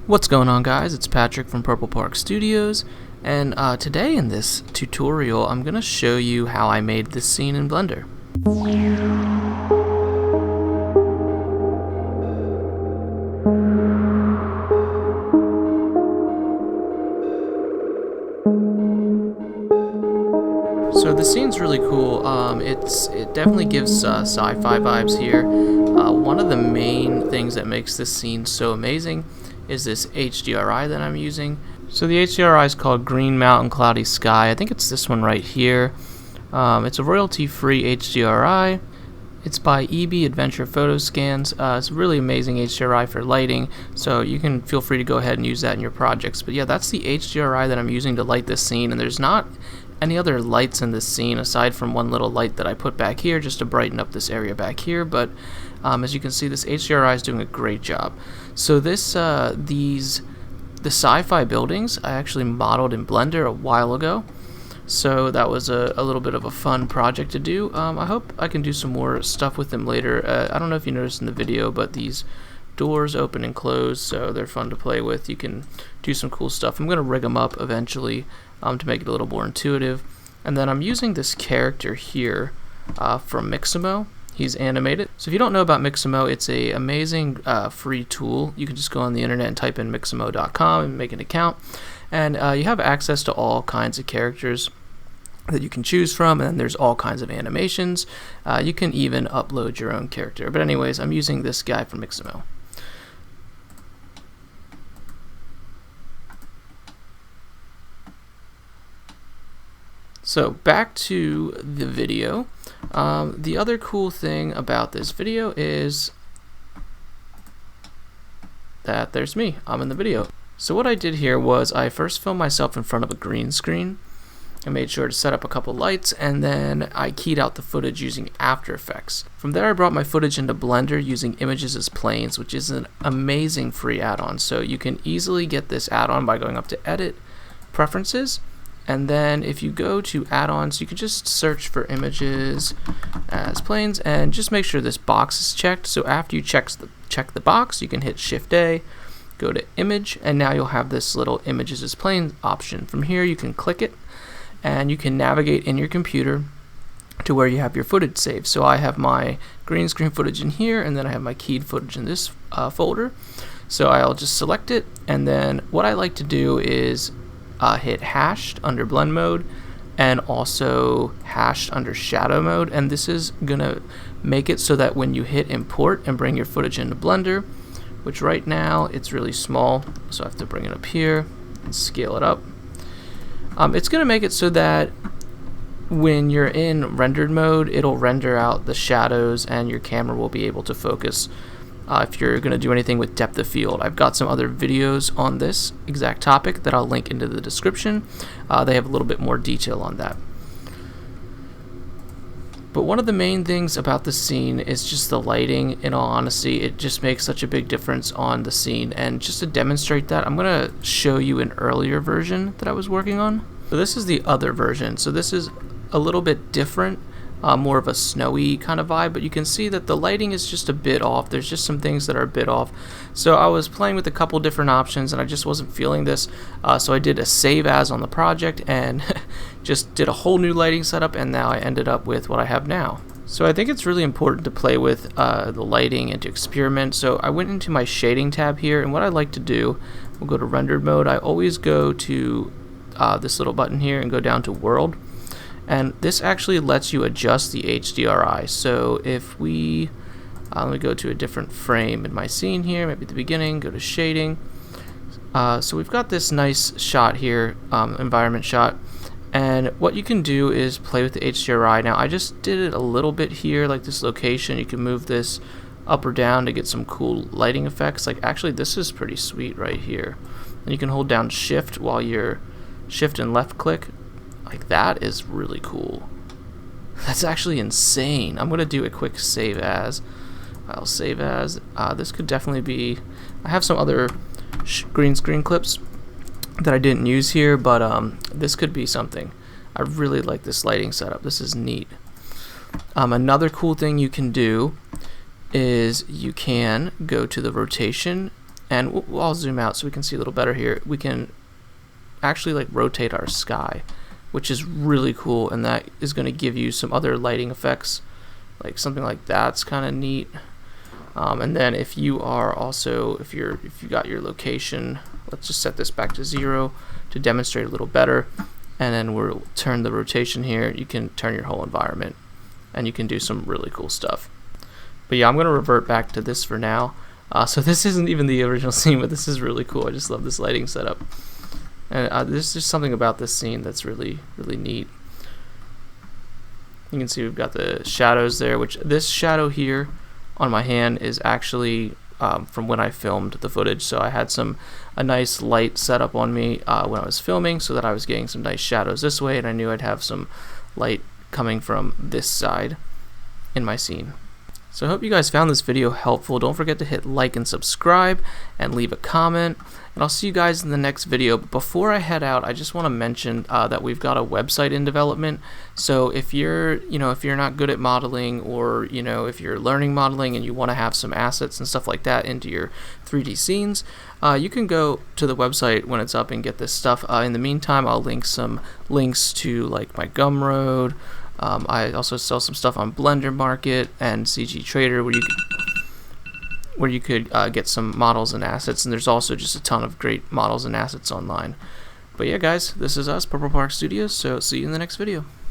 What's going on, guys? It's Patrick from Purple Park Studios, and today in this tutorial I'm going to show you how I made this scene in Blender. So the scene's really cool. It definitely gives sci-fi vibes here. One of the main things that makes this scene so amazing is this HDRI that I'm using. So the HDRI is called Green Mountain Cloudy Sky. I think it's this one right here. It's a royalty-free HDRI. It's by EB Adventure Photo Scans. It's a really amazing HDRI for lighting, so you can feel free to go ahead and use that in your projects. But yeah, that's the HDRI that I'm using to light this scene, and there's not any other lights in this scene aside from one little light that I put back here just to brighten up this area back here. But as you can see, this HDRI is doing a great job. So the sci-fi buildings I actually modeled in Blender a while ago. So that was a little bit of a fun project to do. I hope I can do some more stuff with them later. I don't know if you noticed in the video, but these doors open and close, so they're fun to play with. You can do some cool stuff. I'm going to rig them up eventually to make it a little more intuitive. And then I'm using this character here from Mixamo. He's animated. So if you don't know about Mixamo, it's an amazing free tool. You can just go on the internet and type in mixamo.com and make an account. And you have access to all kinds of characters that you can choose from, and then there's all kinds of animations. You can even upload your own character. But anyways, I'm using this guy from Mixamo. So back to the video. The other cool thing about this video is that there's me. I'm in the video. So what I did here was I first filmed myself in front of a green screen. I made sure to set up a couple lights, and then I keyed out the footage using After Effects. From there I brought my footage into Blender using Images as Planes, which is an amazing free add-on. So you can easily get this add-on by going up to Edit, Preferences, and then if you go to add-ons, you can just search for Images as Planes and just make sure this box is checked. So after you check the box, you can hit Shift-A, go to Image, and now you'll have this little Images as Planes option. From here you can click it, and you can navigate in your computer to where you have your footage saved. So I have my green screen footage in here, and then I have my keyed footage in this folder. So I'll just select it, and then what I like to do is hit hashed under blend mode and also hashed under shadow mode, and this is gonna make it so that when you hit import and bring your footage into Blender, which right now it's really small, so I have to bring it up here and scale it up. It's gonna make it so that when you're in rendered mode, it'll render out the shadows and your camera will be able to focus if you're going to do anything with depth of field. I've got some other videos on this exact topic that I'll link into the description. They have a little bit more detail on that. But one of the main things about the scene is just the lighting. In all honesty, it just makes such a big difference on the scene. And just to demonstrate that, I'm going to show you an earlier version that I was working on. So this is the other version. So this is a little bit different. More of a snowy kind of vibe, but you can see that the lighting is just a bit off. There's just some things that are a bit off. So I was playing with a couple different options and I just wasn't feeling this. So I did a save as on the project and just did a whole new lighting setup, and now I ended up with what I have now. So I think it's really important to play with the lighting and to experiment. So I went into my shading tab here, and what I like to do, we'll go to rendered mode. I always go to this little button here and go down to world. And this actually lets you adjust the HDRI. So if we, let me go to a different frame in my scene here, maybe at the beginning, go to shading. So we've got this nice shot here, environment shot. And what you can do is play with the HDRI. Now I just did it a little bit here, like this location. You can move this up or down to get some cool lighting effects. Like actually this is pretty sweet right here. And you can hold down shift while you're shift and left click. Like that is really cool. That's actually insane. I'm gonna do a quick save as. I'll save as. This could definitely be. I have some other green screen clips that I didn't use here, but this could be something. I really like this lighting setup. This is neat. Another cool thing you can do is you can go to the rotation And I'll zoom out so we can see a little better here. We can actually like rotate our sky, which is really cool, and that is going to give you some other lighting effects, like something like that's kind of neat. And then if you are also, if you got your location, let's just set this back to 0 to demonstrate a little better, and then we'll turn the rotation here. You can turn your whole environment, and you can do some really cool stuff. But yeah, I'm going to revert back to this for now. So this isn't even the original scene, but this is really cool. I just love this lighting setup. And there's just something about this scene that's really, really neat. You can see we've got the shadows there, which this shadow here on my hand is actually from when I filmed the footage. So I had a nice light set up on me when I was filming, so that I was getting some nice shadows this way, and I knew I'd have some light coming from this side in my scene. So I hope you guys found this video helpful. Don't forget to hit like and subscribe and leave a comment, and I'll see you guys in the next video. But before I head out, I just want to mention that we've got a website in development. So if you're not good at modeling, or if you're learning modeling and you want to have some assets and stuff like that into your 3D scenes, you can go to the website when it's up and get this stuff. In the meantime, I'll link some links to like my Gumroad. I also sell some stuff on Blender Market and CG Trader, where you could get some models and assets, and there's also just a ton of great models and assets online. But yeah, guys, this is us, Purple Park Studios, so see you in the next video.